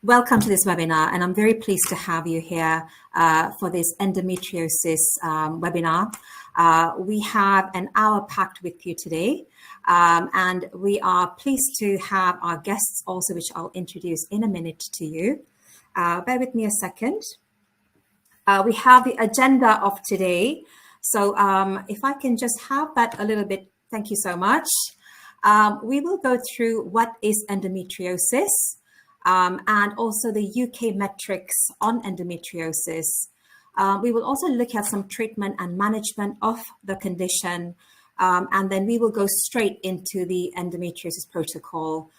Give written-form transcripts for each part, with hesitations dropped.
Welcome to this webinar, and I'm very pleased to have you here for this endometriosis webinar. We have an hour packed with you today, and we are pleased to have our guests also, which I'll introduce in a minute to you. Bear with me a second. We have the agenda of today. So if I can just have that a little bit, thank you so much. We will go through what is endometriosis, and also the UK metrics on endometriosis. We will also look at some treatment and management of the condition, and then we will go straight into the endometriosis protocol.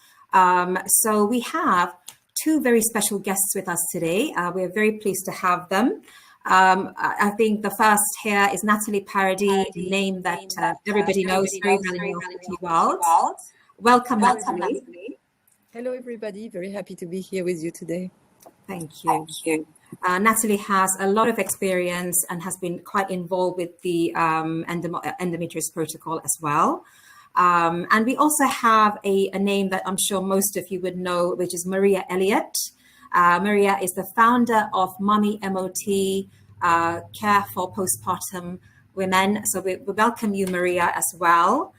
So we have two very special guests with us today. We're very pleased to have them. I think the first here is Nathalie Paradis, a name that everybody knows very well in the infertility world. Welcome, Nathalie. Hello, everybody. Very happy to be here with you today. Thank you. Nathalie has a lot of experience and has been quite involved with the endometriosis protocol as well. And we also have a name that I'm sure most of you would know, which is Maria Elliott. Maria is the founder of Mummy MOT, Care for Postpartum Women. So we welcome you, Maria, as well.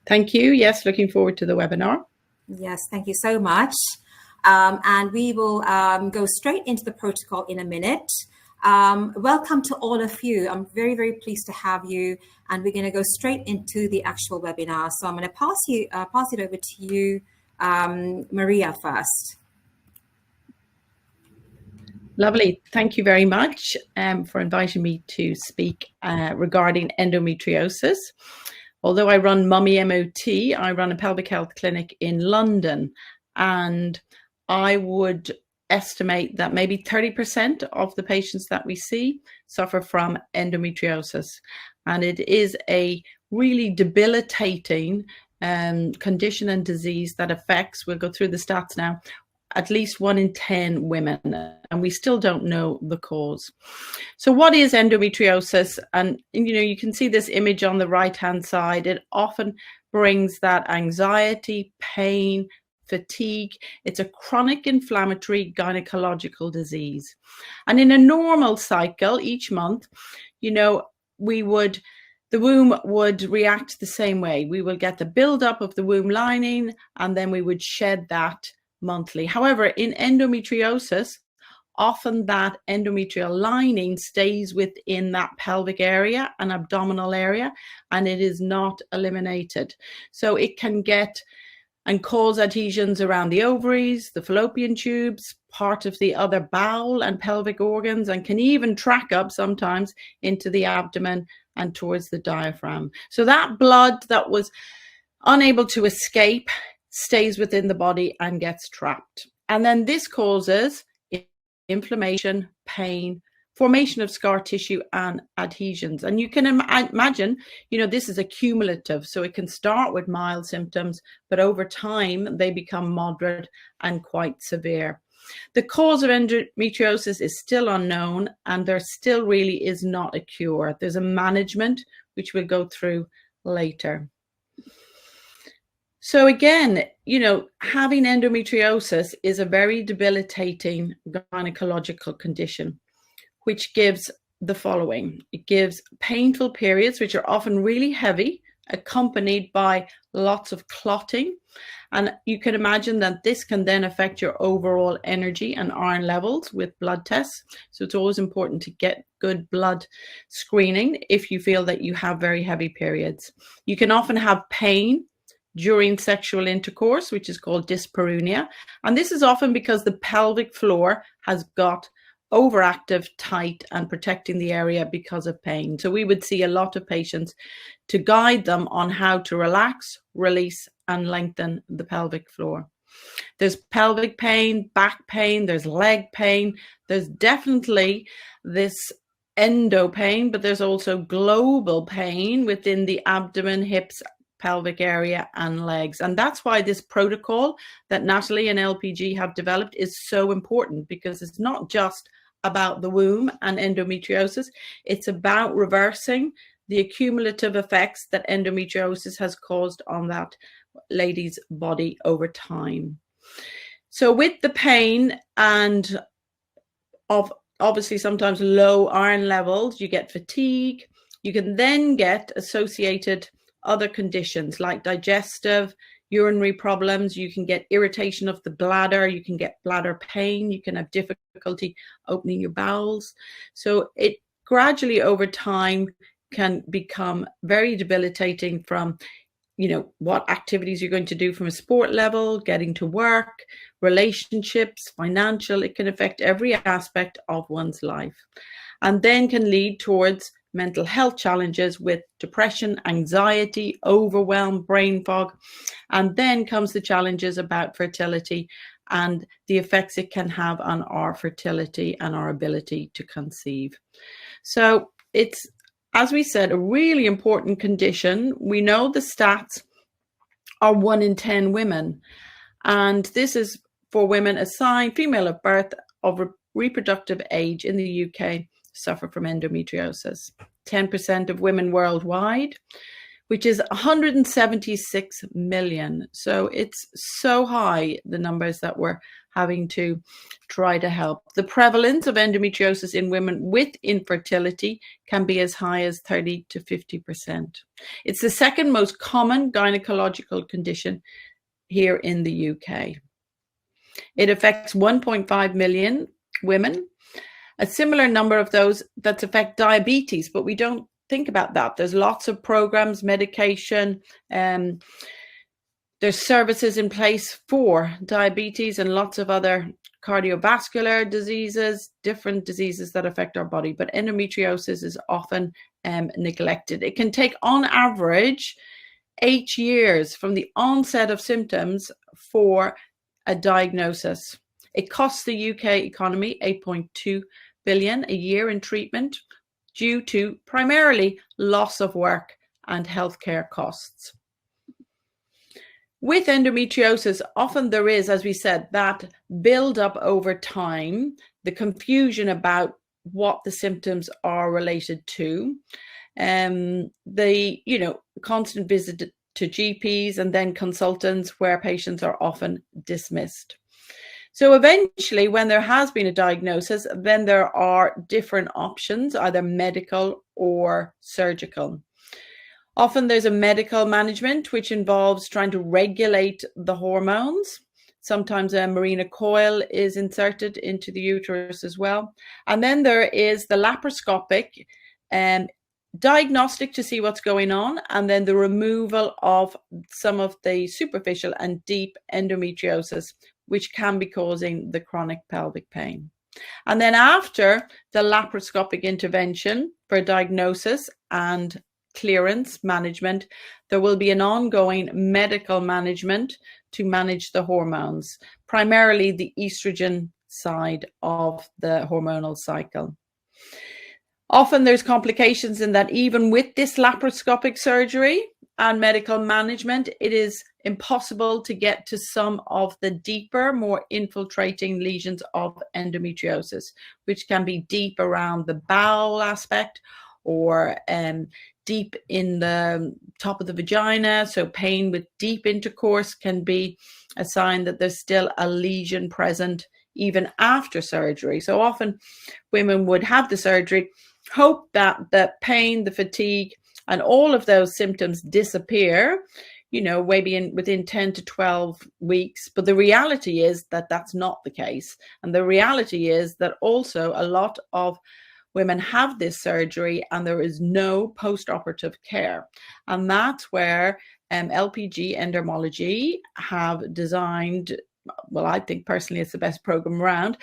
Thank you. Yes, looking forward to the webinar. Yes, thank you so much. And we will go straight into the protocol in a minute. Welcome to all of you. I'm very, very pleased to have you. And we're going to go straight into the actual webinar. So I'm going to pass it over to you, Maria, first. Lovely. Thank you very much for inviting me to speak regarding endometriosis. Although I run Mummy MOT, I run a pelvic health clinic in London, and I would estimate that maybe 30% of the patients that we see suffer from endometriosis. And it is a really debilitating condition and disease that affects, we'll go through the stats now, at least 1 in 10 women, and we still don't know the cause. So what is endometriosis? And you can see this image on the right hand side. It often brings that anxiety, pain, fatigue. It's a chronic inflammatory gynecological disease. And in a normal cycle each month, the womb would react the same way. We will get the buildup of the womb lining, and then we would shed that monthly. However, in endometriosis, often that endometrial lining stays within that pelvic area and abdominal area, and it is not eliminated. So it can get and cause adhesions around the ovaries, the fallopian tubes, part of the other bowel and pelvic organs, and can even track up sometimes into the abdomen and towards the diaphragm. So that blood that was unable to escape stays within the body and gets trapped. And then this causes inflammation, pain, formation of scar tissue and adhesions. And you can imagine, this is accumulative. So it can start with mild symptoms, but over time they become moderate and quite severe. The cause of endometriosis is still unknown, and there still really is not a cure. There's a management, which we'll go through later. So again, having endometriosis is a very debilitating gynecological condition, which gives the following. It gives painful periods, which are often really heavy, accompanied by lots of clotting. And you can imagine that this can then affect your overall energy and iron levels with blood tests. So it's always important to get good blood screening if you feel that you have very heavy periods. You can often have pain during sexual intercourse, which is called dyspareunia. And this is often because the pelvic floor has got overactive, tight, and protecting the area because of pain. So we would see a lot of patients to guide them on how to relax, release, and lengthen the pelvic floor. There's pelvic pain, back pain, there's leg pain. There's definitely this endo pain, but there's also global pain within the abdomen, hips, pelvic area and legs. And that's why this protocol that Nathalie and LPG have developed is so important, because it's not just about the womb and endometriosis. It's about reversing the accumulative effects that endometriosis has caused on that lady's body over time. So with the pain and of obviously sometimes low iron levels, you get fatigue. You can then get associated other conditions like digestive, urinary problems. You can get irritation of the bladder. You can get bladder pain. You can have difficulty opening your bowels. So it gradually over time can become very debilitating from, you know, what activities you're going to do from a sport level, getting to work, relationships, financial. It can affect every aspect of one's life, and then can lead towards mental health challenges with depression, anxiety, overwhelm, brain fog. And then comes the challenges about fertility and the effects it can have on our fertility and our ability to conceive. So it's, as we said, a really important condition. We know the stats are 1 in 10 women. And this is for women assigned female of birth of reproductive age in the UK suffer from endometriosis. 10% of women worldwide, which is 176 million. So it's so high, the numbers that we're having to try to help. The prevalence of endometriosis in women with infertility can be as high as 30 to 50%. It's the second most common gynecological condition here in the UK. It affects 1.5 million women, a similar number of those that affect diabetes, but we don't think about that. There's lots of programs, medication, there's services in place for diabetes and lots of other cardiovascular diseases, different diseases that affect our body, but endometriosis is often neglected. It can take on average 8 years from the onset of symptoms for a diagnosis. It costs the UK economy 8.2 billion a year in treatment due to primarily loss of work and healthcare costs. With endometriosis, often there is, as we said, that build up over time, the confusion about what the symptoms are related to, the, you know, constant visit to GPs and then consultants where patients are often dismissed. So eventually, when there has been a diagnosis, then there are different options, either medical or surgical. Often there's a medical management, which involves trying to regulate the hormones. Sometimes a Mirena coil is inserted into the uterus as well. And then there is the laparoscopic diagnostic to see what's going on, and then the removal of some of the superficial and deep endometriosis, which can be causing the chronic pelvic pain. And then after the laparoscopic intervention for diagnosis and clearance management, there will be an ongoing medical management to manage the hormones, primarily the estrogen side of the hormonal cycle. Often there's complications in that even with this laparoscopic surgery and medical management, it is impossible to get to some of the deeper, more infiltrating lesions of endometriosis, which can be deep around the bowel aspect or deep in the top of the vagina. So pain with deep intercourse can be a sign that there's still a lesion present even after surgery. So often women would have the surgery, hope that the pain, the fatigue, and all of those symptoms disappear, you know, maybe within 10 to 12 weeks. But the reality is that that's not the case. And the reality is that also a lot of women have this surgery and there is no post-operative care. And that's where LPG endermologie have designed, well, I think personally it's the best program around,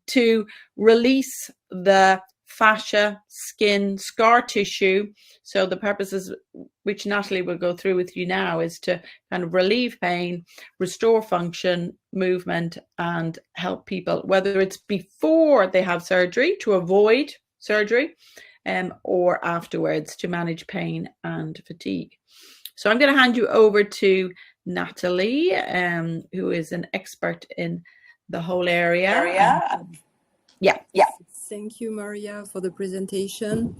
to release the fascia, skin, scar tissue. So the purposes, which Nathalie will go through with you now, is to kind of relieve pain, restore function, movement, and help people, whether it's before they have surgery to avoid surgery, or afterwards to manage pain and fatigue. So I'm going to hand you over to Nathalie, who is an expert in the whole area. Yeah. Thank you, Maria, for the presentation.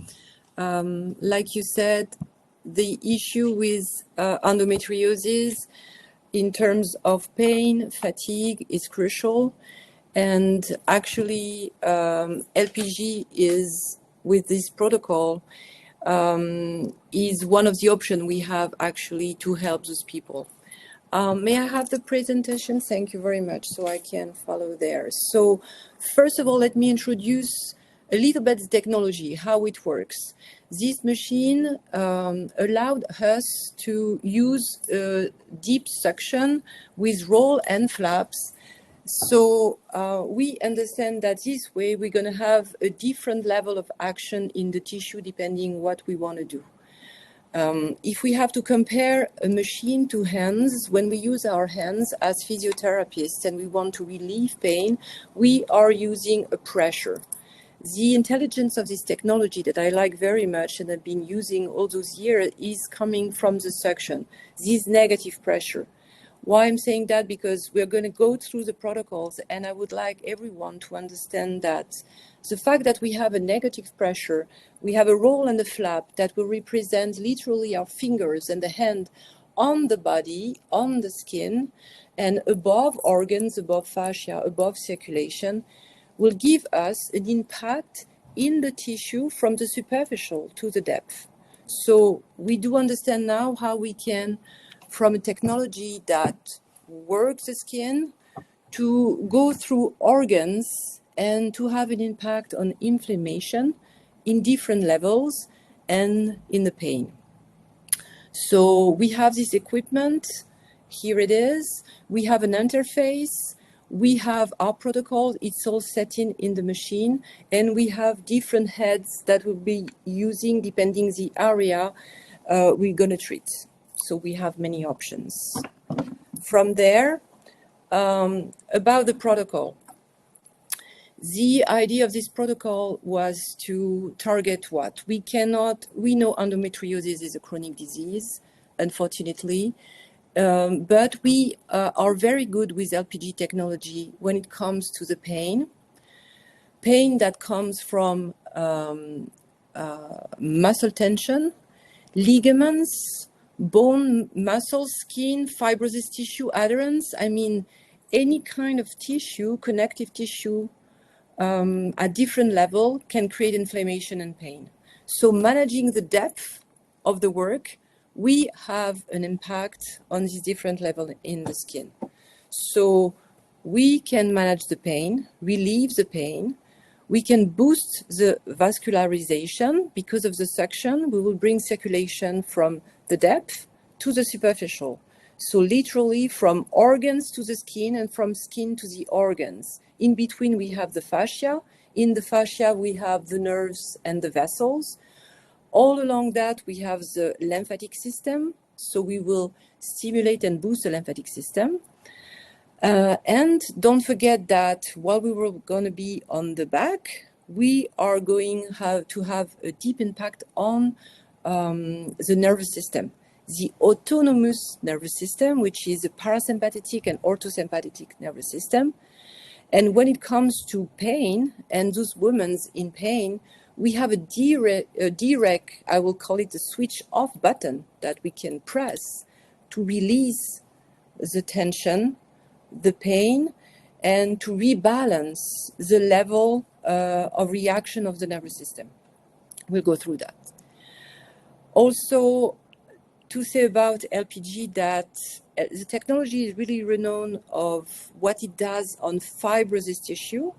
Like you said, the issue with endometriosis in terms of pain, fatigue is crucial. And actually, LPG is, with this protocol, is one of the options we have actually to help those people. May I have the presentation? Thank you very much, so I can follow there. So first of all, let me introduce a little bit the technology, how it works. This machine allowed us to use deep suction with roll and flaps. So we understand that this way we're going to have a different level of action in the tissue depending what we want to do. If we have to compare a machine to hands, when we use our hands as physiotherapists and we want to relieve pain, we are using a pressure. The intelligence of this technology that I like very much and have been using all those years is coming from the suction, this negative pressure. Why I'm saying that? Because we're going to go through the protocols, and I would like everyone to understand that the fact that we have a negative pressure, we have a roll and a flap that will represent literally our fingers and the hand on the body, on the skin, and above organs, above fascia, above circulation, will give us an impact in the tissue from the superficial to the depth. So we do understand now how we can, from a technology that works the skin, to go through organs and to have an impact on inflammation in different levels and in the pain. So we have this equipment. Here it is. We have an interface. We have our protocol. It's all set in the machine. And we have different heads that we'll be using depending the area we're going to treat. So we have many options. From there, about the protocol. The idea of this protocol was to target what? We know endometriosis is a chronic disease, unfortunately, but we are very good with LPG technology when it comes to the pain that comes from muscle tension, ligaments, bone, muscle, skin, fibrosis tissue, adherence. I mean, any kind of tissue, connective tissue, at different level can create inflammation and pain. So managing the depth of the work, we have an impact on this different level in the skin. So we can manage the pain, relieve the pain. We can boost the vascularization because of the suction. We will bring circulation from the depth to the superficial. So literally from organs to the skin and from skin to the organs. In between, we have the fascia. In the fascia, we have the nerves and the vessels. All along that, we have the lymphatic system. So we will stimulate and boost the lymphatic system. And don't forget that while we were going to be on the back, we are going to have a deep impact on the nervous system. The autonomous nervous system, which is a parasympathetic and orthosympathetic nervous system. And when it comes to pain and those women in pain, we have a direct, I will call it a switch off button that we can press to release the tension, the pain, and to rebalance the level of reaction of the nervous system. We'll go through that. Also, to say about LPG that the technology is really renowned of what it does on fibrous tissue.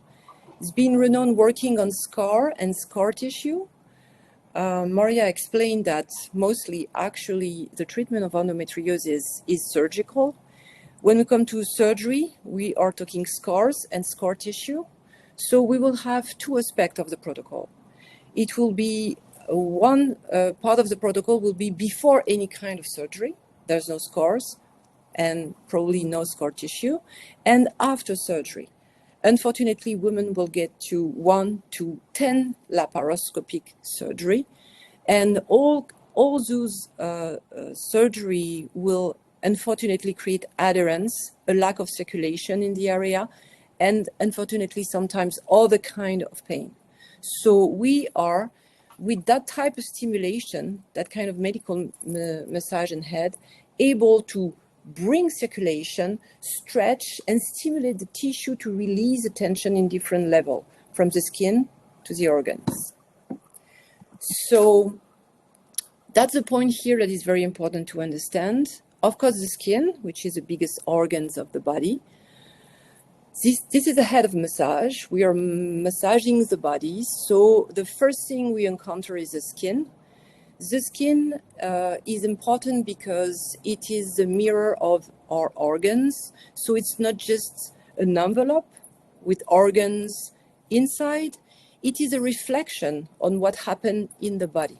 It's been renowned working on scar and scar tissue. Maria explained that mostly actually the treatment of endometriosis is surgical. When we come to surgery, we are talking scars and scar tissue. So we will have two aspects of the protocol. It will be one part of the protocol will be before any kind of surgery. There's no scars and probably no scar tissue. And after surgery. Unfortunately, women will get to 1 to 10 laparoscopic surgery. And all those surgery will unfortunately create adherence, a lack of circulation in the area, and unfortunately sometimes other kind of pain. So we are, with that type of stimulation, that kind of medical massage and head, able to bring circulation, stretch, and stimulate the tissue to release the tension in different levels, from the skin to the organs. So that's the point here that is very important to understand. Of course, the skin, which is the biggest organs of the body. This is a head of massage. We are massaging the body. So the first thing we encounter is the skin. The skin is important because it is the mirror of our organs. So it's not just an envelope with organs inside. It is a reflection on what happened in the body.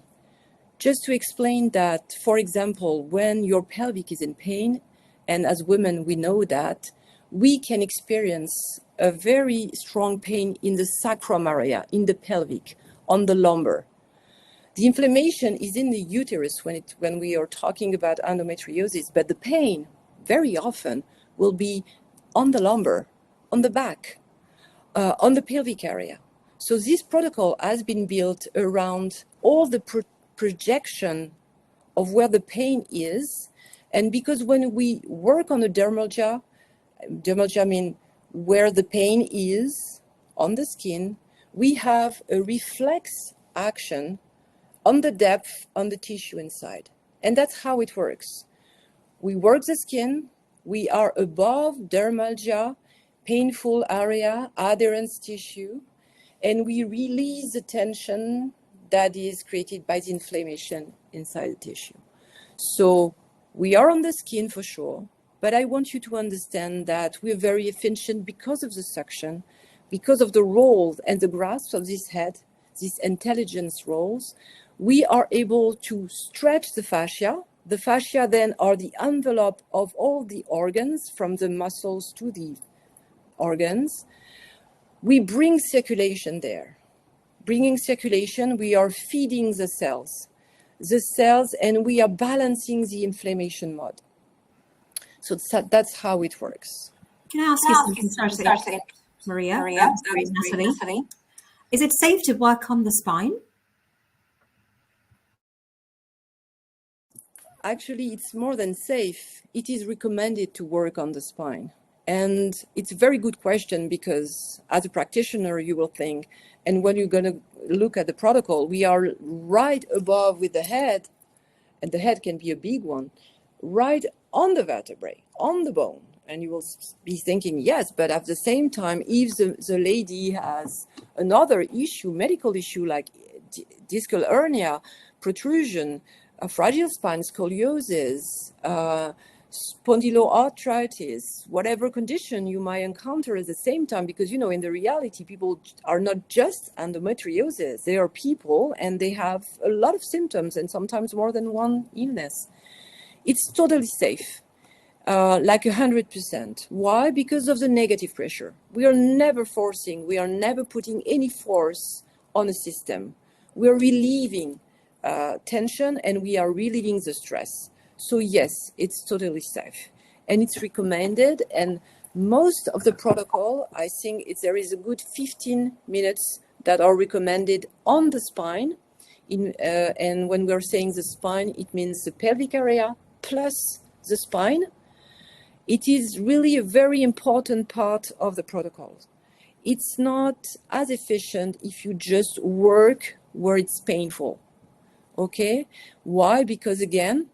Just to explain that, for example, when your pelvic is in pain, and as women we know that, we can experience a very strong pain in the sacrum area, in the pelvic, on the lumbar. The inflammation is in the uterus when we are talking about endometriosis, but the pain very often will be on the lumbar, on the back, on the pelvic area. So this protocol has been built around all the projection of where the pain is. And because when we work on the dermalgia means where the pain is on the skin, we have a reflex action on the depth, on the tissue inside. And that's how it works. We work the skin, we are above dermalgia, painful area, adherence tissue, and we release the tension that is created by the inflammation inside the tissue. So we are on the skin for sure, but I want you to understand that we're very efficient because of the suction, because of the roles and the grasp of this head, these intelligence roles. We are able to stretch the fascia. The fascia then are the envelope of all the organs, from the muscles to the organs. We bring circulation there. Bringing circulation, we are feeding the cells, and we are balancing the inflammation mode. So that's how it works. Can I ask you something first, Maria? Nathalie. Is it safe to work on the spine? Actually, it's more than safe. It is recommended to work on the spine. And it's a very good question, because as a practitioner, you will think, and when you're going to look at the protocol, we are right above with the head, and the head can be a big one, right on the vertebrae, on the bone. And you will be thinking, yes, but at the same time, if the lady has another issue, medical issue, like discal hernia, protrusion, a fragile spine, scoliosis, spondyloarthritis, whatever condition you might encounter at the same time, because, in the reality, people are not just endometriosis. They are people, and they have a lot of symptoms, and sometimes more than one illness. It's totally safe, like 100%. Why? Because of the negative pressure. We are never forcing, we are never putting any force on a system. We are relieving tension, and we are relieving the stress. So yes, it's totally safe, and it's recommended. And most of the protocol, I think there is a good 15 minutes that are recommended on the spine. And when we're saying the spine, it means the pelvic area plus the spine. It is really a very important part of the protocol. It's not as efficient if you just work where it's painful. Okay? Why? Because again,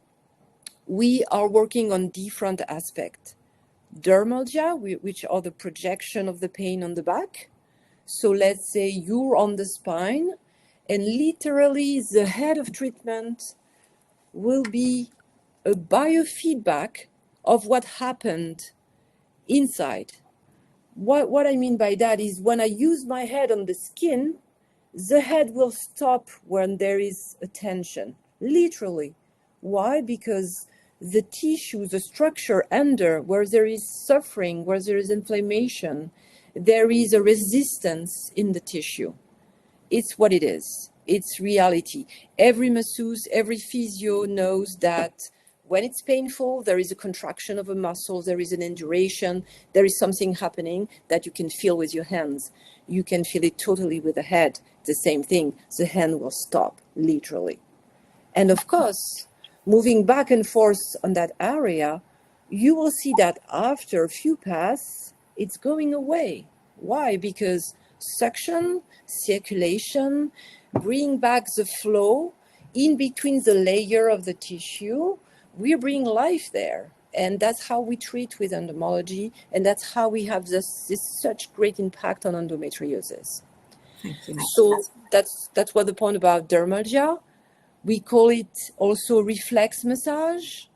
we are working on different aspects. Dermalgia, which are the projection of the pain on the back. So let's say you're on the spine, and literally the head of treatment will be a biofeedback of what happened inside. What I mean by that is, when I use my head on the skin, the head will stop when there is a tension, literally. Why? Because the tissue, the structure under, where there is suffering, where there is inflammation, there is a resistance in the tissue. It's what it is. It's reality. Every masseuse, every physio knows that when it's painful, there is a contraction of a muscle, there is an induration, there is something happening that you can feel with your hands. You can feel it totally with the head. The same thing. The hand will stop, literally. And of course, moving back and forth on that area you will see that after a few passes, it's going away. Why? Because suction, circulation, bring back the flow in between the layer of the tissue. We bring life there. And that's how we treat with endomology. And that's how we have this such great impact on endometriosis. Thank you. So that's what the point about dermalgia. We call it also reflex massage.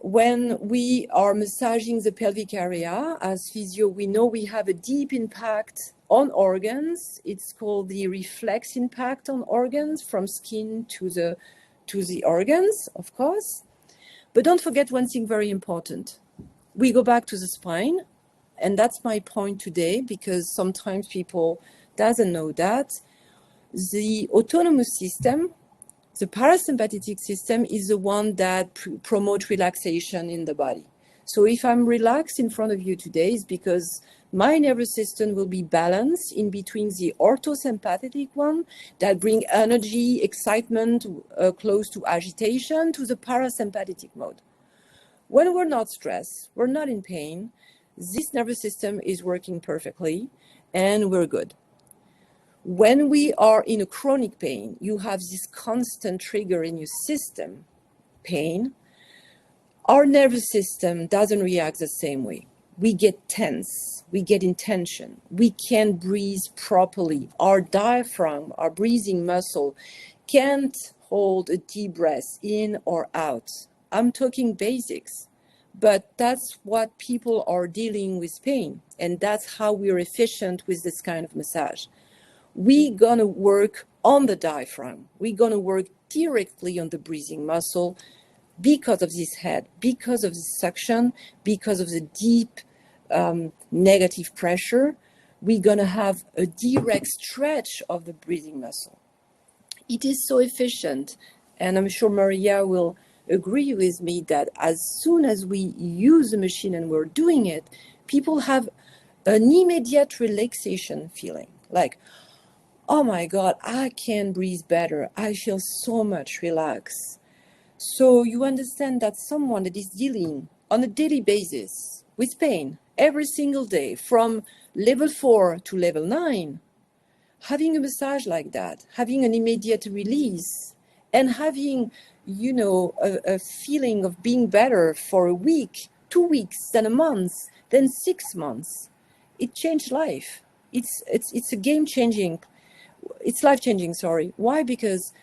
When we are massaging the pelvic area, as physio, we know we have a deep impact on organs. It's called the reflex impact on organs, from skin to the organs, of course. But don't forget one thing very important. We go back to the spine, and that's my point today, because sometimes people doesn't know that. The autonomous system, the parasympathetic system, is the one that promotes relaxation in the body. So if I'm relaxed in front of you today, it's because my nervous system will be balanced in between the orthosympathetic one that bring energy, excitement, close to agitation, to the parasympathetic mode. When we're not stressed, we're not in pain, this nervous system is working perfectly and we're good. When we are in a chronic pain, you have this constant trigger in your system, pain. Our nervous system doesn't react the same way. We get tense, we get in tension, we can't breathe properly. Our diaphragm, our breathing muscle, can't hold a deep breath in or out. I'm talking basics, but that's what people are dealing with pain, and that's how we're efficient with this kind of massage. We're gonna work on the diaphragm. We're gonna work directly on the breathing muscle because of this head, because of the suction, because of the deep negative pressure. We're gonna have a direct stretch of the breathing muscle. It is so efficient, and I'm sure Maria will agree with me that as soon as we use the machine and we're doing it, people have an immediate relaxation feeling, like, oh my God, I can breathe better. I feel so much relaxed. So you understand that someone that is dealing on a daily basis with pain every single day from level 4 to level 9, having a massage like that, having an immediate release, and having, you know, a feeling of being better for a week, 2 weeks, then a month, then 6 months, it changed life. It's a game-changing. It's life-changing, sorry. Why? Because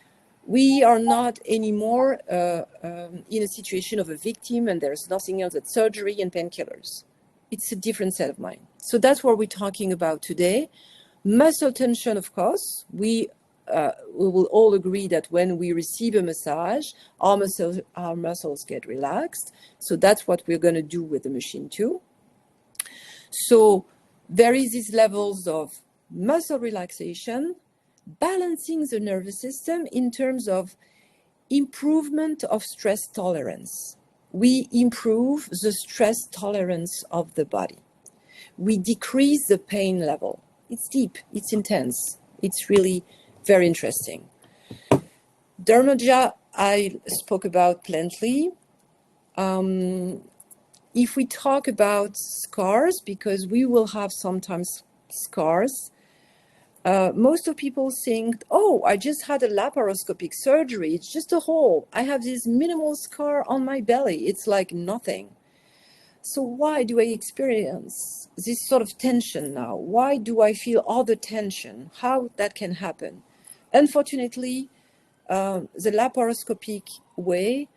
we are not anymore in a situation of a victim and there's nothing else but surgery and painkillers. It's a different set of mind. So that's what we're talking about today. Muscle tension, of course. We will all agree that when we receive a massage, our muscles get relaxed. So that's what we're going to do with the machine too. So there is these levels of muscle relaxation, balancing the nervous system in terms of improvement of stress tolerance. We improve the stress tolerance of the body. We decrease the pain level. It's deep, it's intense, it's really very interesting. Dermalgia, I spoke about plenty. If we talk about scars, because we will have sometimes scars, most of people think, oh, I just had a laparoscopic surgery. It's just a hole. I have this minimal scar on my belly. It's like nothing. So why do I experience this sort of tension now? Why do I feel all the tension? How that can happen? Unfortunately, the laparoscopic way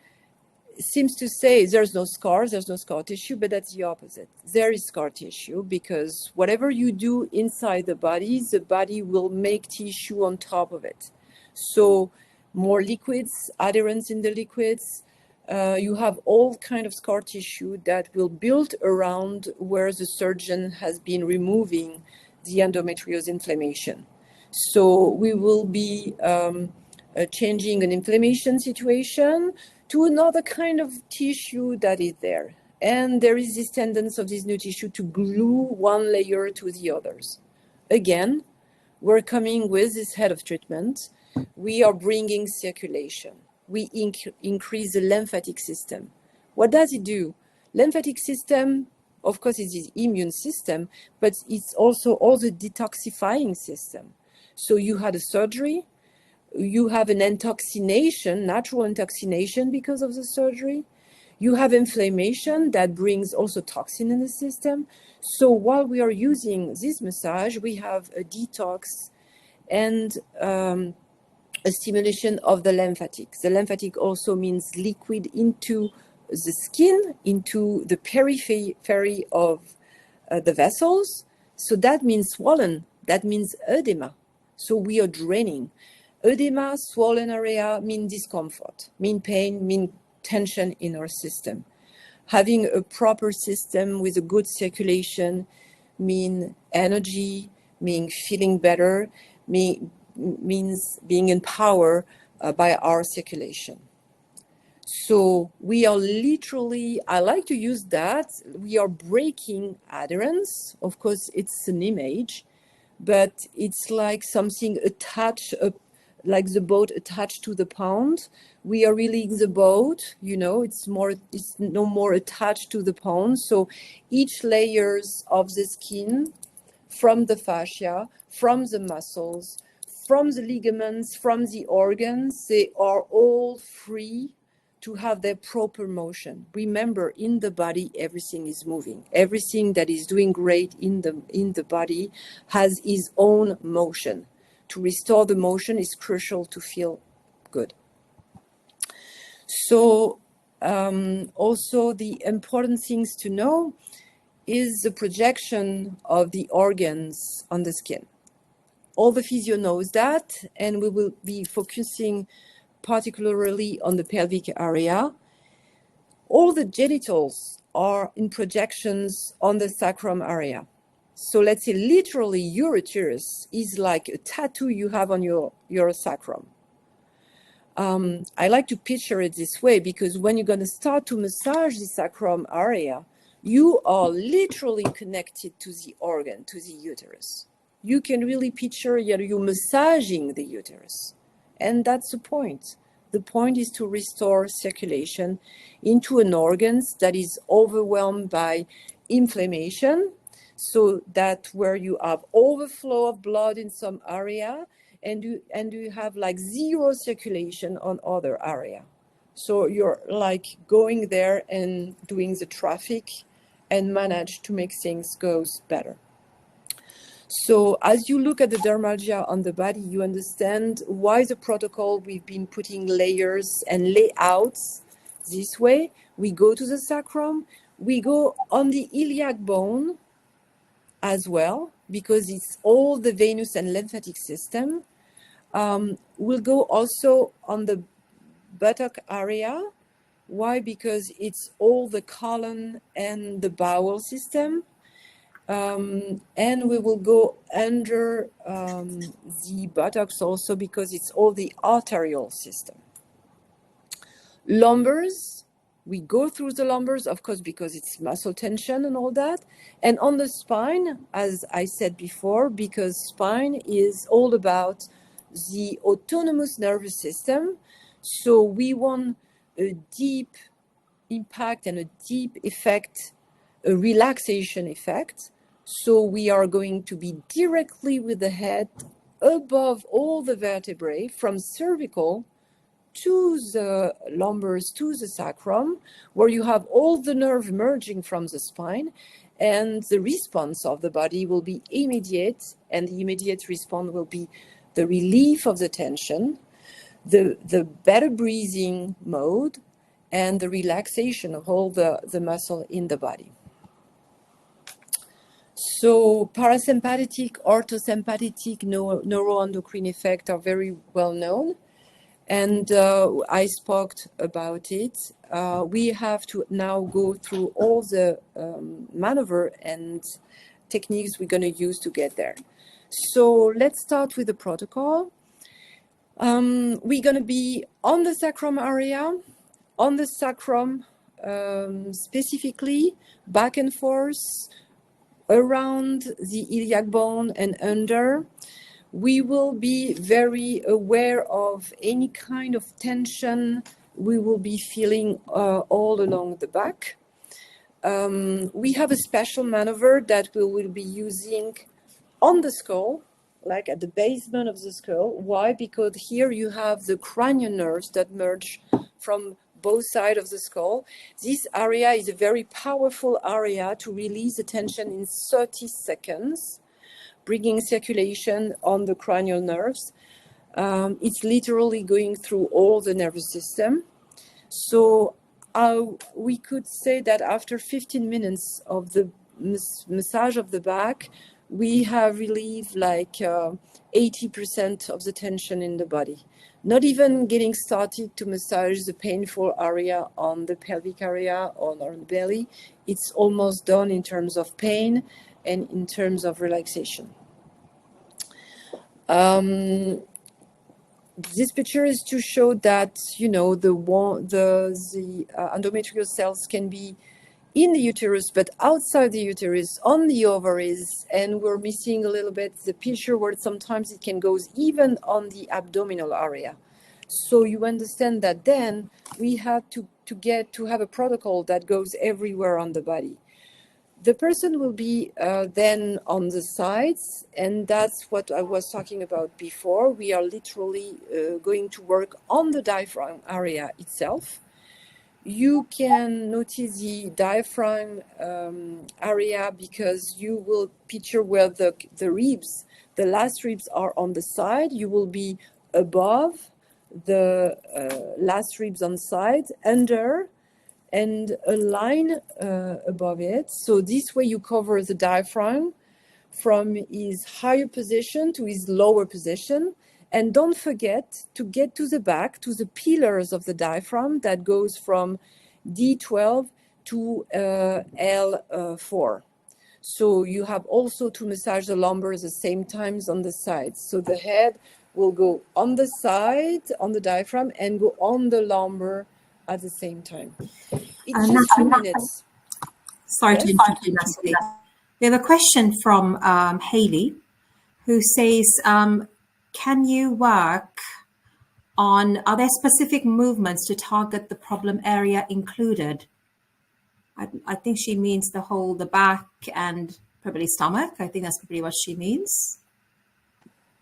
seems to say there's no scars, there's no scar tissue, but that's the opposite. There is scar tissue, because whatever you do inside the body will make tissue on top of it. So more liquids, adherence in the liquids, you have all kind of scar tissue that will build around where the surgeon has been removing the endometriosis inflammation. So we will be changing an inflammation situation to another kind of tissue that is there. And there is this tendency of this new tissue to glue one layer to the others. Again, we're coming with this head of treatment. We are bringing circulation. We increase the lymphatic system. What does it do? Lymphatic system, of course, is the immune system, but it's also all the detoxifying system. So you had a surgery, you have an intoxination, natural intoxination because of the surgery. You have inflammation that brings also toxin in the system. So while we are using this massage, we have a detox and a stimulation of the lymphatic. The lymphatic also means liquid into the skin, into the periphery of the vessels. So that means swollen, that means edema. So we are draining. Edema, swollen area mean discomfort, mean pain, mean tension in our system. Having a proper system with a good circulation mean energy, mean feeling better, means being empowered by our circulation. So we are literally, I like to use that, we are breaking adherence. Of course, it's an image, but it's like something attached, like the boat attached to the pond. We are reeling the boat, you know, it's no more attached to the pond. So each layers of the skin, from the fascia, from the muscles, from the ligaments, from the organs, they are all free to have their proper motion. Remember, in the body, everything is moving. Everything that is doing great in the body has its own motion. To restore the motion is crucial to feel good. So also the important things to know is the projection of the organs on the skin. All the physio knows that, and we will be focusing particularly on the pelvic area. All the genitals are in projections on the sacrum area. So let's say literally your uterus is like a tattoo you have on your sacrum. I like to picture it this way because when you're going to start to massage the sacrum area, you are literally connected to the organ, to the uterus. You can really picture you massaging the uterus. And that's the point. The point is to restore circulation into an organ that is overwhelmed by inflammation, so that where you have overflow of blood in some area and you have like zero circulation on other area. So you're like going there and doing the traffic and manage to make things go better. So as you look at the dermalgia on the body, you understand why the protocol we've been putting layers and layouts this way. We go to the sacrum, we go on the iliac bone as well, because it's all the venous and lymphatic system. We'll go also on the buttock area. Why? Because it's all the colon and the bowel system. And we will go under the buttocks also because it's all the arterial system. Lumbars, we go through the lumbars, of course, because it's muscle tension and all that. And on the spine, as I said before, because spine is all about the autonomous nervous system. So we want a deep impact and a deep effect, a relaxation effect. So we are going to be directly with the head above all the vertebrae from cervical to the lumbars to the sacrum, where you have all the nerve emerging from the spine, and the response of the body will be immediate, and the immediate response will be the relief of the tension, the better breathing mode, and the relaxation of all the muscle in the body. So parasympathetic, orthosympathetic neuroendocrine effects are very well known. And I spoke about it. We have to now go through all the maneuver and techniques we're going to use to get there. So let's start with the protocol. We're going to be on the sacrum area, on the sacrum specifically, back and forth, around the iliac bone and under. We will be very aware of any kind of tension we will be feeling all along the back. we have a special maneuver that we will be using on the skull, like at the basement of the skull. Why? Because here you have the cranial nerves that merge from both sides of the skull. This area is a very powerful area to release the tension in 30 seconds, bringing circulation on the cranial nerves. It's literally going through all the nervous system. So we could say that after 15 minutes of the massage of the back, we have relieved like 80% of the tension in the body. Not even getting started to massage the painful area on the pelvic area or on the belly. It's almost done in terms of pain and in terms of relaxation. This picture is to show that, you know, the endometrial cells can be in the uterus, but outside the uterus, on the ovaries, and we're missing a little bit the picture where sometimes it can go even on the abdominal area. So you understand that then we have to have a protocol that goes everywhere on the body. The person will be then on the sides, and that's what I was talking about before. We are literally going to work on the diaphragm area itself. You can notice the diaphragm area because you will picture where the ribs, the last ribs are on the side. You will be above the last ribs on side, under, and a line above it. So this way you cover the diaphragm from his higher position to his lower position. And don't forget to get to the back, to the pillars of the diaphragm that goes from D12 to L4. So you have also to massage the lumbar at the same times on the sides. So the head will go on the side, on the diaphragm, and go on the lumbar at the same time. It's just 2 minutes. Sorry to interrupt you, Nathalie. We have a question from Haley, who says, can you work on, are there specific movements to target the problem area included? I think she means the back and probably stomach. I think that's probably what she means.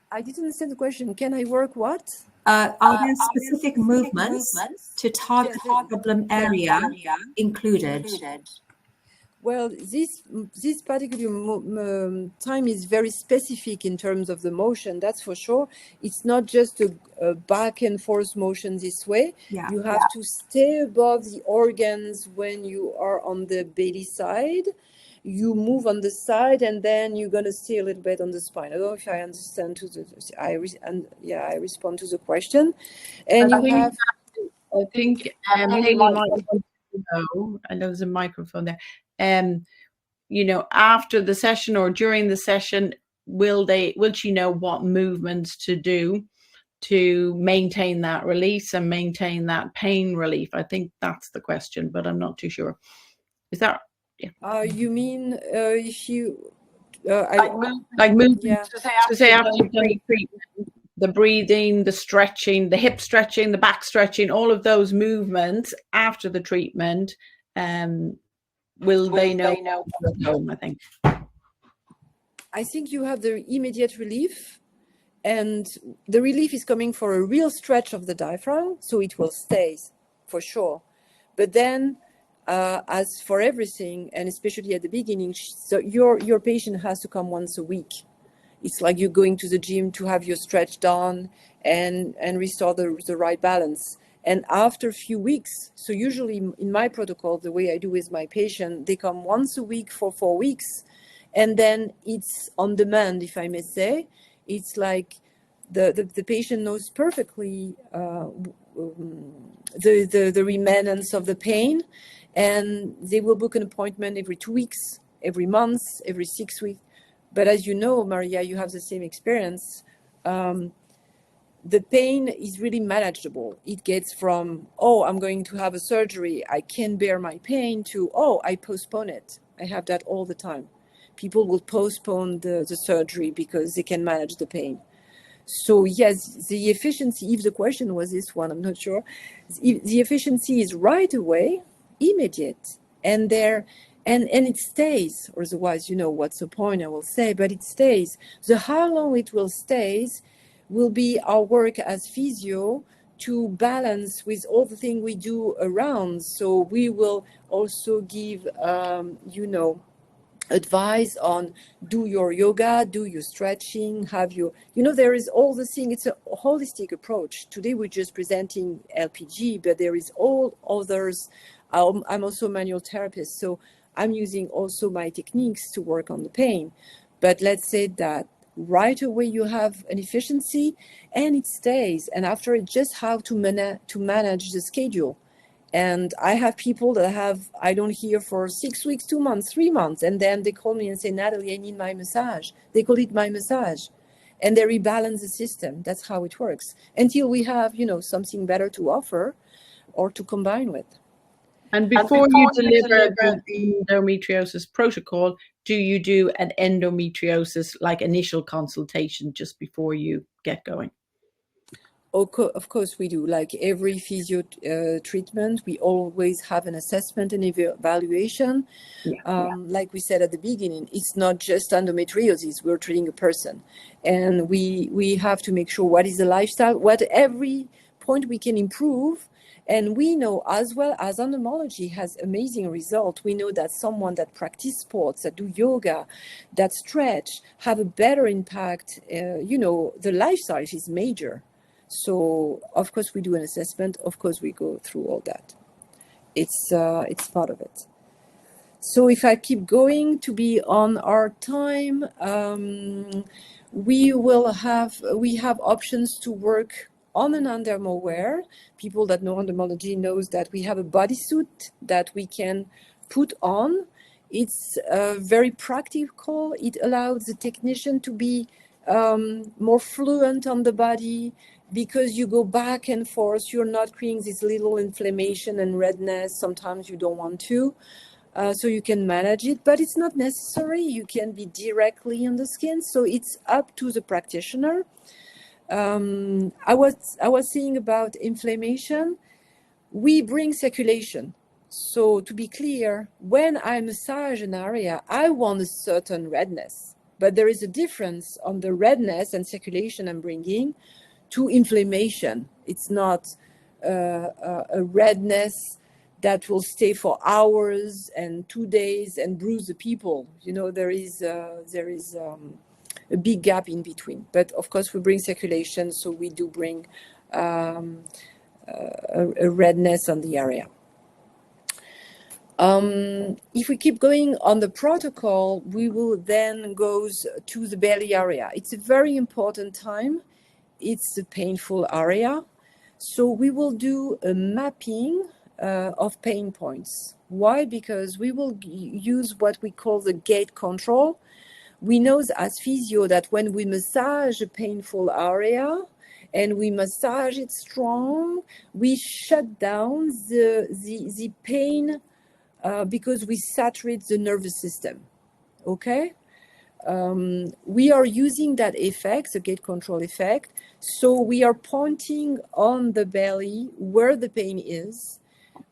I didn't understand the question. Can I work what? Are there specific movements to target the problem area included? Well, this particular time is very specific in terms of the motion, that's for sure. It's not just a back and forth motion this way. Yeah. You have to stay above the organs when you are on the belly side. You move on the side, and then you're going to stay a little bit on the spine. I don't know if I understand I respond to the question. And I think Haley might want to know, and there's a microphone there. You know, after the session or during the session, will she know what movements to do to maintain that release and maintain that pain relief? I think that's the question, but I'm not too sure. Is that? Yeah. You mean if you like movement? Yeah. To say after you've done the treatment, the breathing, the stretching, the hip stretching, the back stretching, all of those movements after the treatment. Will they know? I think. I think you have the immediate relief, and the relief is coming for a real stretch of the diaphragm, so it will stay for sure. But then, as for everything, and especially at the beginning, so your patient has to come once a week. It's like you're going to the gym to have your stretch done and restore the right balance. And after a few weeks, so usually in my protocol, the way I do with my patient, they come once a week for 4 weeks, and then it's on demand, if I may say. It's like the patient knows perfectly the remanence of the pain, and they will book an appointment every 2 weeks, every month, every 6 weeks. But as you know, Maria, you have the same experience. The pain is really manageable. It gets from, oh, I'm going to have a surgery, I can't bear my pain, to, oh, I postpone it. I have that all the time. People will postpone the surgery because they can manage the pain. So yes, the efficiency, if the question was this one, I'm not sure. The efficiency is right away, immediate. And there, And it stays, or otherwise, what's the point, I will say, but it stays. So how long it will stay will be our work as physio to balance with all the things we do around. So we will also give, advice on do your yoga, do your stretching, have your, there is all the thing. It's a holistic approach. Today we're just presenting LPG, but there is all others. I'm also a manual therapist, so I'm using also my techniques to work on the pain. But let's say that right away you have an efficiency and it stays. And after it, just how to manage the schedule. And I have people that I don't hear for 6 weeks, 2 months, 3 months. And then they call me and say, Nathalie, I need my massage. They call it my massage. And they rebalance the system. That's how it works. Until we have, something better to offer or to combine with. And before you deliver the endometriosis protocol, do you do an endometriosis initial consultation just before you get going? Of course we do. Like every physio treatment, we always have an assessment and evaluation. Like we said at the beginning, it's not just endometriosis. We're treating a person. And we have to make sure what is the lifestyle, what every point we can improve. And we know as well as endermologie has amazing results. We know that someone that practice sports, that do yoga, that stretch, have a better impact. The lifestyle is major. So, of course, we do an assessment. Of course, we go through all that. It's part of it. So if I keep going to be on our time, we have options to work on an endermo wear. People that know endermology knows that we have a bodysuit that we can put on. It's very practical. It allows the technician to be more fluent on the body, because you go back and forth, you're not creating this little inflammation and redness. Sometimes you don't want to, so you can manage it, but it's not necessary. You can be directly on the skin, so it's up to the practitioner. I was saying about inflammation. We bring circulation. So to be clear, when I massage an area, I want a certain redness, but there is a difference on the redness and circulation I'm bringing to inflammation. It's not a redness that will stay for hours and 2 days and bruise the people. There is a big gap in between. But of course, we bring circulation, so we do bring a redness on the area. If we keep going on the protocol, we will then go to the belly area. It's a very important time. It's a painful area. So we will do a mapping of pain points. Why? Because we will use what we call the gate control. We know as physio that when we massage a painful area and we massage it strong, we shut down the pain because we saturate the nervous system. Okay? We are using that effect, the gate control effect. So we are pointing on the belly where the pain is.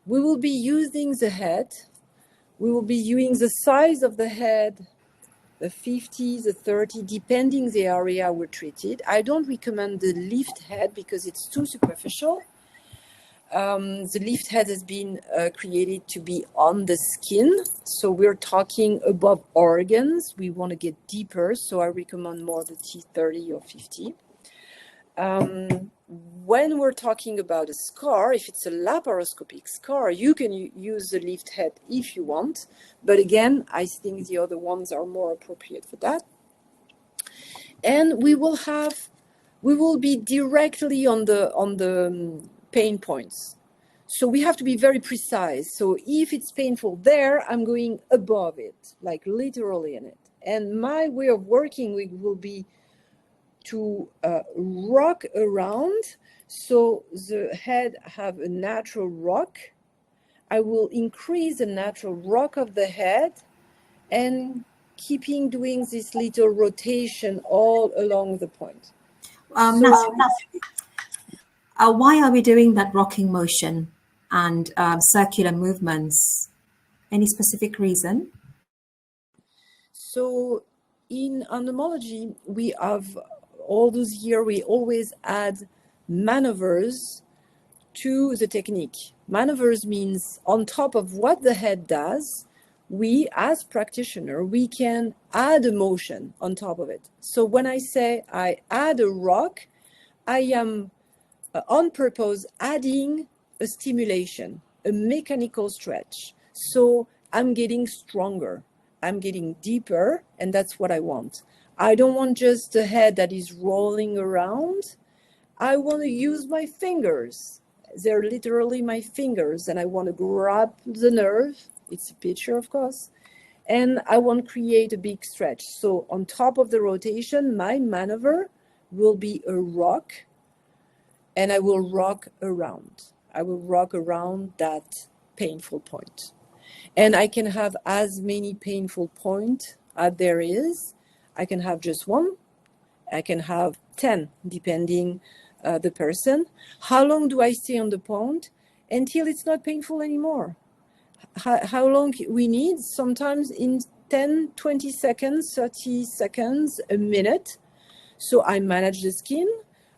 We will be using the head. We will be using the size of the head, the 50, the 30, depending the area we're treated. I don't recommend the lift head because it's too superficial. The lift head has been created to be on the skin. So we're talking above organs. We want to get deeper. So I recommend more the T30 or 50. When we're talking about a scar, if it's a laparoscopic scar, you can use the lift head if you want. But again, I think the other ones are more appropriate for that. And we will be directly on the pain points. So we have to be very precise. So if it's painful there, I'm going above it, like literally in it. And my way of working will be to rock around. So the head have a natural rock. I will increase the natural rock of the head and keeping doing this little rotation all along the point. Why are we doing that rocking motion and circular movements? Any specific reason? So in endermologie, we have all those years, we always add maneuvers to the technique. Maneuvers means on top of what the head does, we as practitioner, we can add a motion on top of it. So when I say I add a rock, I am on purpose adding a stimulation, a mechanical stretch. So I'm getting stronger, I'm getting deeper, and that's what I want. I don't want just a head that is rolling around. I want to use my fingers. They're literally my fingers, and I want to grab the nerve. It's a picture, of course. And I want to create a big stretch. So on top of the rotation, my maneuver will be a rock, and I will rock around. I will rock around that painful point. And I can have as many painful points as there is. I can have just one. I can have 10, depending the person. How long do I stay on the point? Until it's not painful anymore. How long we need? Sometimes in 10, 20 seconds, 30 seconds, a minute. So I manage the skin.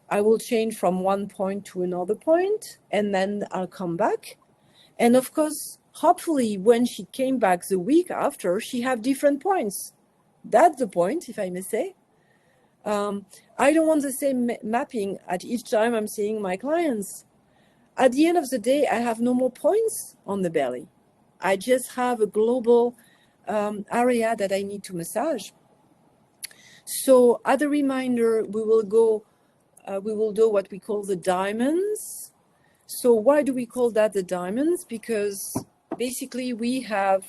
I will change from one point to another point, and then I'll come back. And of course, hopefully when she came back the week after, she have different points. That's the point, if I may say. I don't want the same mapping at each time I'm seeing my clients. At the end of the day, I have no more points on the belly. I just have a global area that I need to massage. So as a reminder, we will do what we call the diamonds. So why do we call that the diamonds? Because basically we have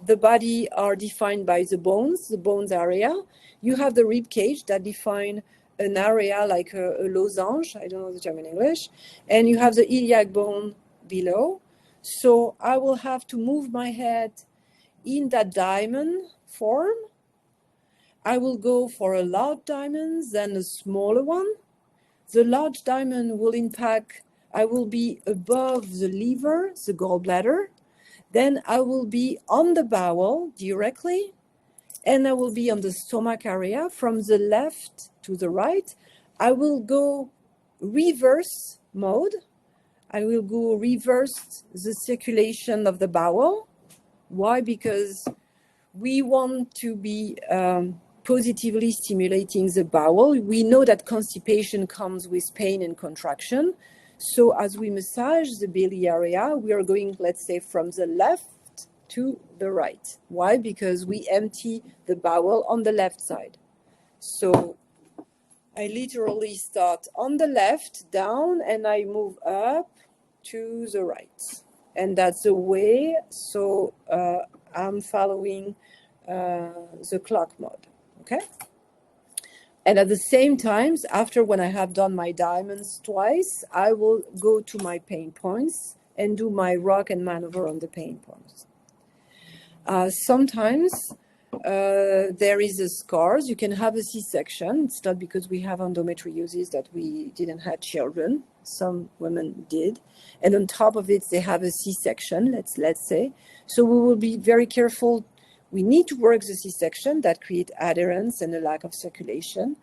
the body are defined by the bones area. You have the rib cage that define an area like a losange, I don't know the term in English, and you have the iliac bone below. So I will have to move my head in that diamond form. I will go for a large diamond, then a smaller one. The large diamond will impact, I will be above the liver, the gallbladder. Then I will be on the bowel directly, and I will be on the stomach area from the left to the right. I will go reverse mode. I will go reverse the circulation of the bowel. Why? Because we want to be positively stimulating the bowel. We know that constipation comes with pain and contraction. So as we massage the belly area, we are going, let's say, from the left to the right. Why? Because we empty the bowel on the left side. So I literally start on the left, down, and I move up to the right. And that's the way. So I'm following the clock mode. Okay? And at the same time, after when I have done my diamonds twice, I will go to my pain points and do my rock and maneuver on the pain points. Sometimes there is a scars. You can have a C-section. It's not because we have endometriosis that we didn't have children. Some women did. And on top of it, they have a C-section, let's say. So we will be very careful. We need to work the C-section that create adherence and a lack of circulation.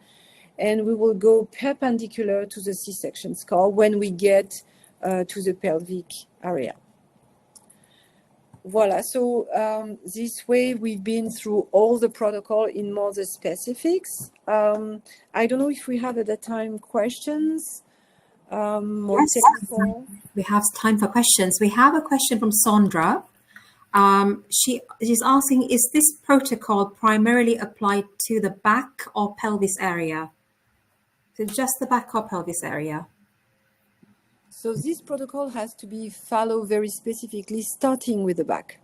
And we will go perpendicular to the C-section scar when we get to the pelvic area. Voila, so this way we've been through all the protocol in more the specifics. I don't know if we have at that time questions, more Yes, technical. we have time for questions. We have a question from Sandra. She's asking, is this protocol primarily applied to the back or pelvis area? So just the back or pelvis area? So this protocol has to be followed very specifically, starting with the back.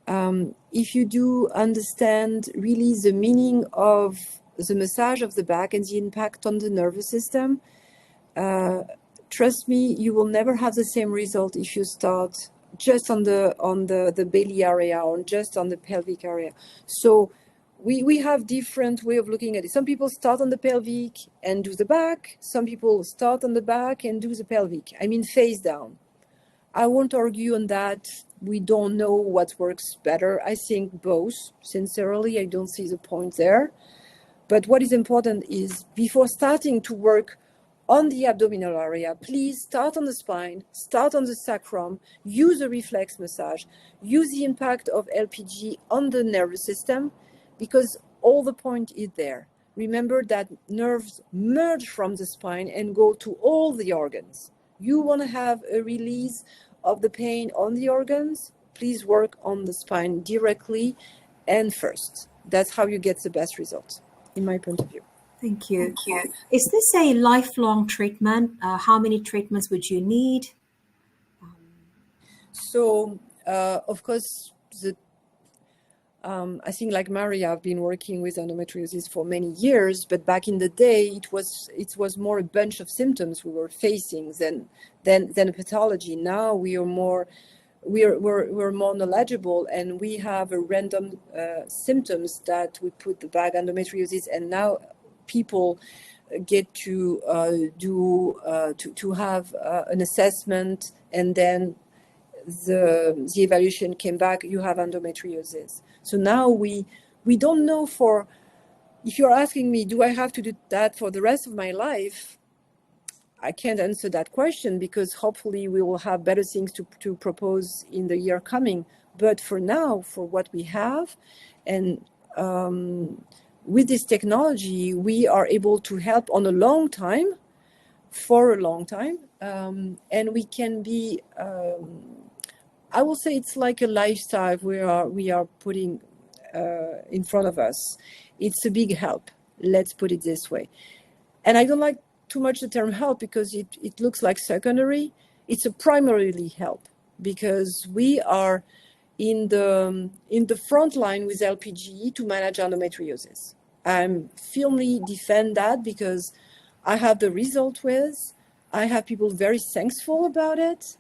If you do understand really the meaning of the massage of the back and the impact on the nervous system, trust me, you will never have the same result if you start just on the belly area or just on the pelvic area. So we have different way of looking at it. Some people start on the pelvic and do the back. Some people start on the back and do the pelvic. I mean face down. I won't argue on that. We don't know what works better. I think both. Sincerely, I don't see the point there. But what is important is before starting to work on the abdominal area, please start on the spine, start on the sacrum, use a reflex massage, use the impact of LPG on the nervous system, because all the point is there. Remember that nerves merge from the spine and go to all the organs. You want to have a release of the pain on the organs, please work on the spine directly and first. That's how you get the best results, in my point of view. Thank you. Thank you. Is this a lifelong treatment? How many treatments would you need? So, of course, I think like Maria, I've been working with endometriosis for many years, but back in the day, it was more a bunch of symptoms we were facing than a pathology. Now we're more knowledgeable, and we have a random symptoms that we put the bag endometriosis, and now people get to have an assessment, and then the evaluation came back, you have endometriosis. So now we don't know if you're asking me, do I have to do that for the rest of my life? I can't answer that question, because hopefully we will have better things to propose in the year coming. But for now, for what we have, and with this technology, we are able to help on a long time, for a long time. And we can be, I will say it's like a lifestyle we are putting in front of us. It's a big help, let's put it this way. And I don't like too much the term help, because it looks like secondary. It's a primarily help, because we are in the front line with LPG to manage endometriosis. I firmly defend that, because I have the result with. I have people very thankful about it.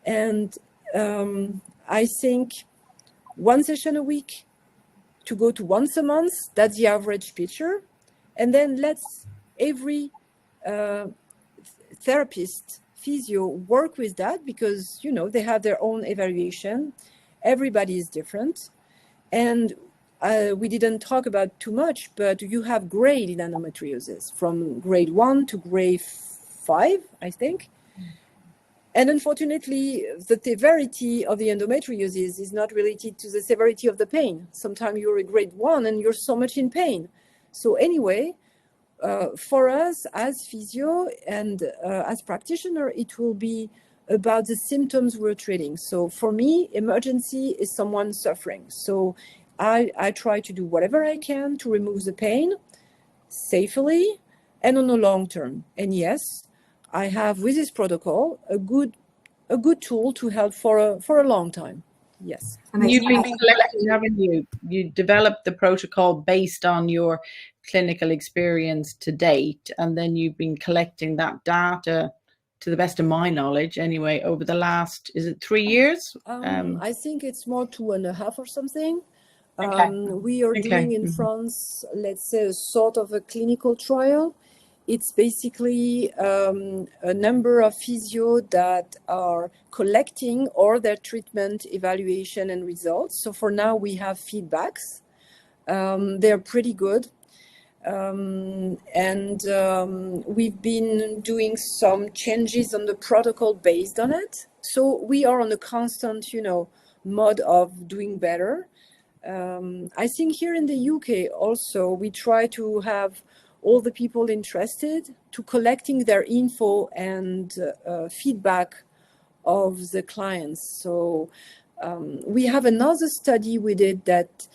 And I think one session a week to go to once a month, that's the average picture. And then let's every therapist, physio work with that, because, you know, they have their own evaluation. Everybody is different. And we didn't talk about too much, but you have grade in endometriosis, from grade 1 to grade 5, I think. And unfortunately, the severity of the endometriosis is not related to the severity of the pain. Sometimes you're a grade 1 and you're so much in pain. So anyway, for us as physio and as practitioner, it will be about the symptoms we're treating. So for me, emergency is someone suffering. So I try to do whatever I can to remove the pain safely and on the long term. And yes, I have with this protocol a good tool to help for a long time. Yes. You've been collecting, haven't you? You developed the protocol based on your clinical experience to date, and then you've been collecting that data, to the best of my knowledge anyway, over the last, is it 3 years? I think it's more 2.5 or something. Okay. We are doing in France, let's say, a sort of a clinical trial. It's basically a number of physio that are collecting all their treatment evaluation and results. So for now, we have feedbacks. They're pretty good. We've been doing some changes on the protocol based on it. So we are on a constant, mode of doing better. I think here in the UK also, we try to have all the people interested to collecting their info and feedback of the clients. So we have another study we did that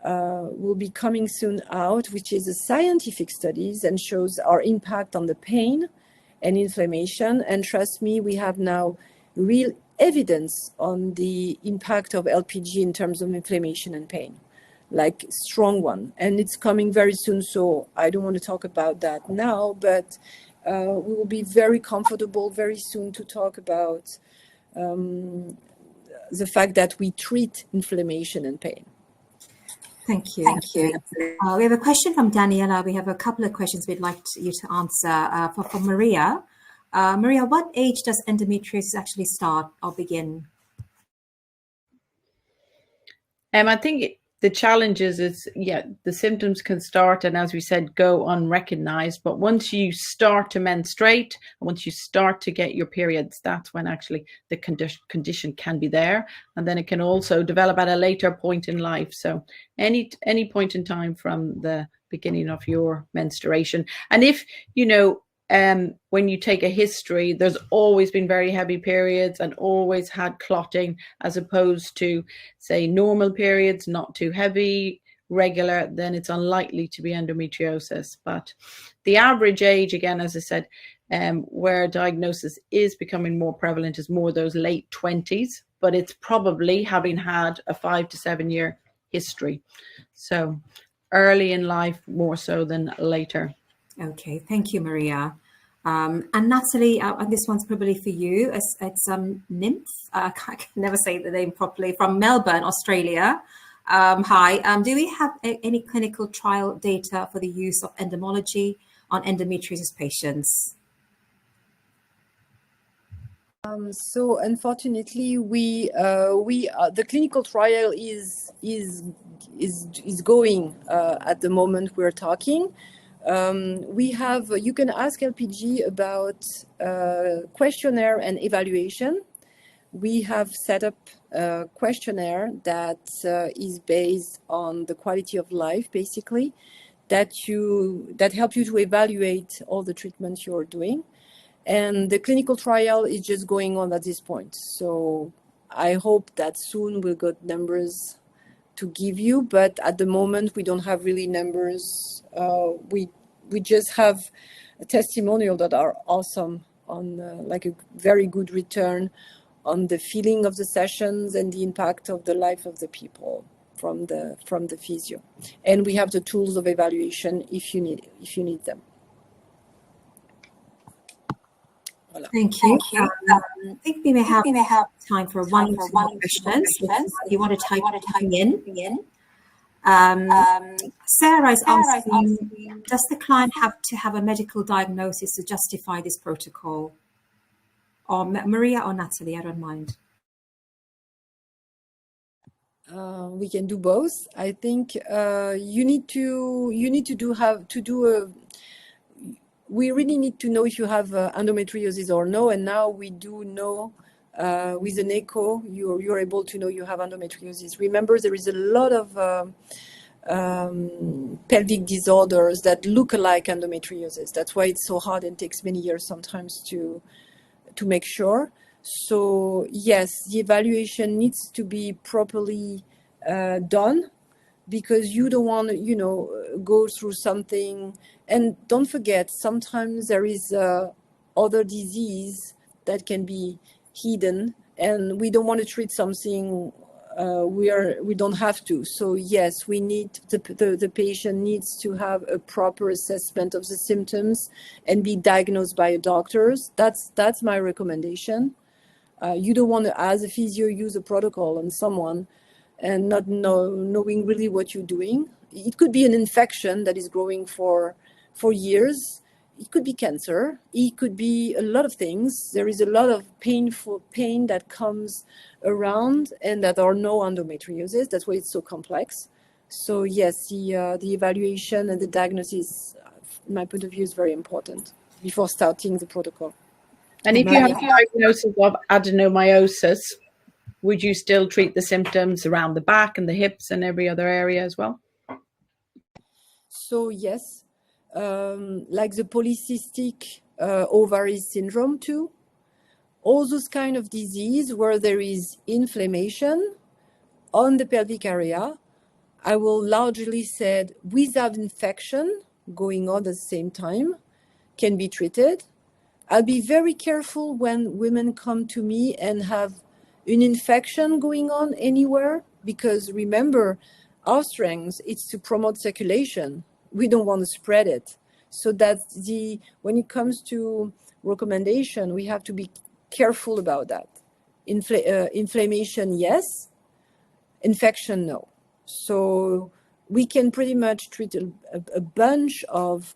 will be coming soon out, which is a scientific studies and shows our impact on the pain and inflammation. And trust me, we have now real evidence on the impact of LPG in terms of inflammation and pain, like strong one. And it's coming very soon, so I don't want to talk about that now, but we will be very comfortable very soon to talk about the fact that we treat inflammation and pain. Thank you. Thank you. We have a question from Daniela. We have a couple of questions we'd like you to answer. For Maria, Maria, what age does endometriosis actually start or begin? I think the challenge is, yeah, the symptoms can start and, as we said, go unrecognized. But once you start to menstruate, once you start to get your periods, that's when actually the condition can be there. And then it can also develop at a later point in life. So any point in time from the beginning of your menstruation. And if, when you take a history, there's always been very heavy periods and always had clotting, as opposed to, say, normal periods, not too heavy, regular, then it's unlikely to be endometriosis. But the average age, again, as I said, where diagnosis is becoming more prevalent is more those late 20s, but it's probably having had a 5 to 7 year history. So early in life more so than later. Okay, thank you, Maria. And Nathalie, this one's probably for you. It's Nymph, I can never say the name properly, from Melbourne, Australia. Hi, do we have any clinical trial data for the use of endermologie on endometriosis patients? So unfortunately, the clinical trial is going at the moment we're talking. You can ask LPG about questionnaire and evaluation. We have set up a questionnaire that is based on the quality of life, basically, that help you to evaluate all the treatments you're doing. And the clinical trial is just going on at this point. So I hope that soon we'll get numbers to give you, but at the moment we don't have really numbers. We just have a testimonial that are awesome on like a very good return on the feeling of the sessions and the impact of the life of the people from the physio. And we have the tools of evaluation if you need them. Voilà. Thank you. I think we may have time for one or two more questions. If you want to type something in. Sarah is asking, does the client have to have a medical diagnosis to justify this protocol? Or Maria or Nathalie, I don't mind. We can do both. I think we really need to know if you have endometriosis or no. And now we do know with an echo, you're able to know you have endometriosis. Remember, there is a lot of pelvic disorders that look like endometriosis. That's why it's so hard and takes many years sometimes to make sure. So yes, the evaluation needs to be properly done, because you don't want to, go through something. And don't forget, sometimes there is other disease that can be hidden, and we don't want to treat something we don't have to. So yes, we need the patient needs to have a proper assessment of the symptoms and be diagnosed by a doctor. That's my recommendation. You don't want to, as a physio, use a protocol on someone and not knowing really what you're doing. It could be an infection that is growing for years. It could be cancer. It could be a lot of things. There is a lot of pain that comes around, and that are no endometriosis. That's why it's so complex. So yes, the evaluation and the diagnosis, in my point of view, is very important before starting the protocol. And if you have a diagnosis of adenomyosis, would you still treat the symptoms around the back and the hips and every other area as well? So yes, like the polycystic ovary syndrome too. All those kind of disease where there is inflammation on the pelvic area, I will largely say without infection going on at the same time, can be treated. I'll be very careful when women come to me and have an infection going on anywhere, because remember, our strength is to promote circulation. We don't want to spread it. So that's when it comes to recommendation, we have to be careful about that. Inflammation, yes. Infection, no. So we can pretty much treat a bunch of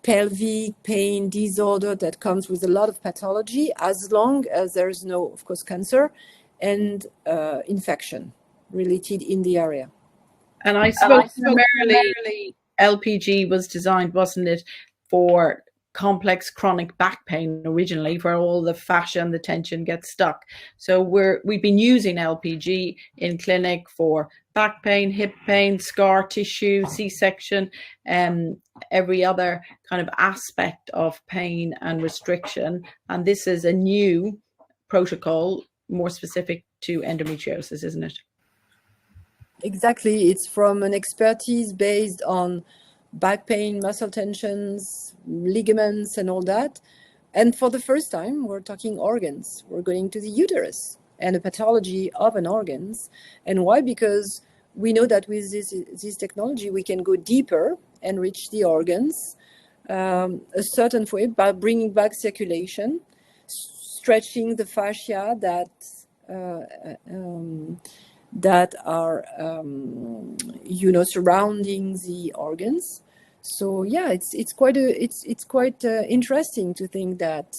pelvic pain disorder that comes with a lot of pathology, as long as there is no, of course, cancer and infection related in the area. And I suppose primarily LPG was designed, wasn't it, for complex chronic back pain originally, where all the fascia and the tension gets stuck. So we've been using LPG in clinic for back pain, hip pain, scar tissue, C-section, every other kind of aspect of pain and restriction. And this is a new protocol, more specific to endometriosis, isn't it? Exactly. It's from an expertise based on back pain, muscle tensions, ligaments, and all that. And for the first time, we're talking organs. We're going to the uterus and the pathology of an organs. And why? Because we know that with this technology, we can go deeper and reach the organs a certain way by bringing back circulation, stretching the fascia that are surrounding the organs. So yeah, it's quite interesting to think that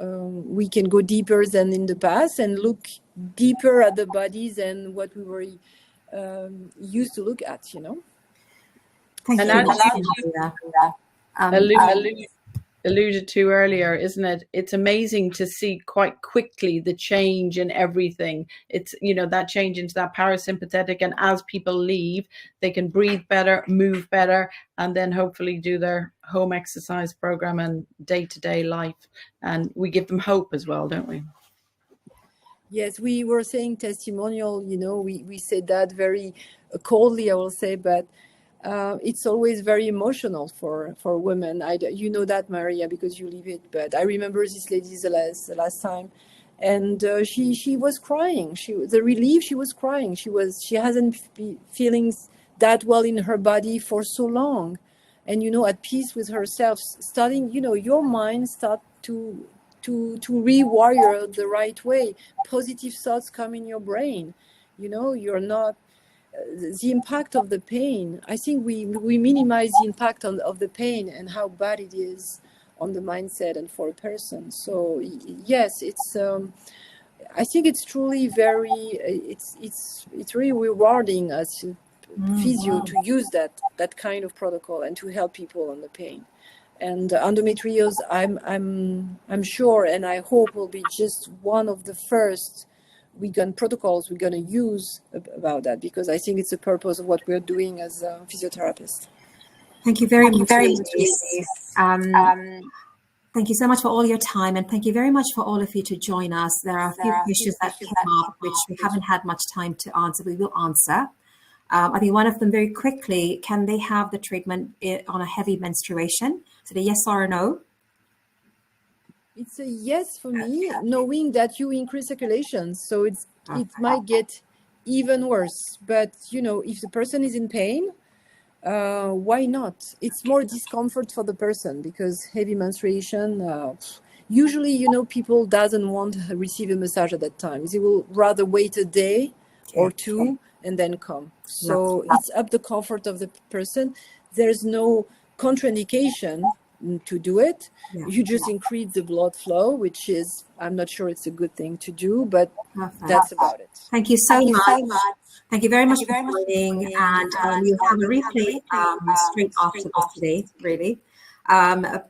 we can go deeper than in the past and look deeper at the body than what we were used to look at. Thank you. Alluded to earlier, isn't it? It's amazing to see quite quickly the change in everything. It's, that change into that parasympathetic, and as people leave, they can breathe better, move better, and then hopefully do their home exercise program and day-to-day life. And we give them hope as well, don't we? Yes, we were saying testimonial, we said that very coldly, I will say, but it's always very emotional for women. You know that, Maria, because you live it. But I remember this lady the last time, and she was crying. The relief, she was crying. She hasn't been feeling that well in her body for so long, and at peace with herself. Starting, your mind start to rewire the right way. Positive thoughts come in your brain. You're not. The impact of the pain, I think we minimize the impact of the pain and how bad it is on the mindset and for a person. So yes, it's I think it's truly it's really rewarding as physio to use that kind of protocol and to help people on the pain. And endometriosis, I'm sure and I hope will be just one of the first protocols we're going to use about that, because I think it's the purpose of what we're doing as physiotherapists. Thank you very much. Thank you so much for all your time, and thank you very much for all of you to join us. There are a few questions that came up which we haven't had much time to answer. We will answer. I think one of them very quickly: can they have the treatment on a heavy menstruation? So the yes or no? It's a yes for me, knowing that you increase circulation, so it might get even worse. But if the person is in pain, why not? It's more discomfort for the person, because heavy menstruation. Usually, people doesn't want to receive a massage at that time. They will rather wait a day or two and then come. So it's up the comfort of the person. There's no contraindication to do it. You just increase the blood flow, which is, I'm not sure it's a good thing to do, but that's about it. Thank you so much. Thank you very much for joining, and you'll have a replay straight after this today, really.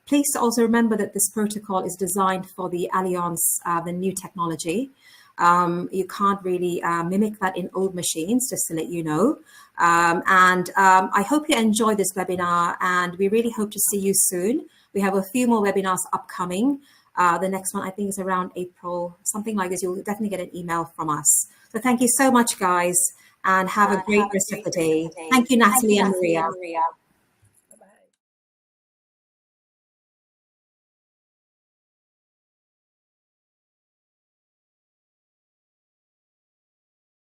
Please also remember that this protocol is designed for the Alliance, the new technology. You can't really mimic that in old machines, just to let you know. And I hope you enjoy this webinar, and we really hope to see you soon. We have a few more webinars upcoming. The next one, I think, is around April, something like this. You'll definitely get an email from us. So thank you so much, guys, and have a great rest of the day. Thank you, Nathalie and Maria.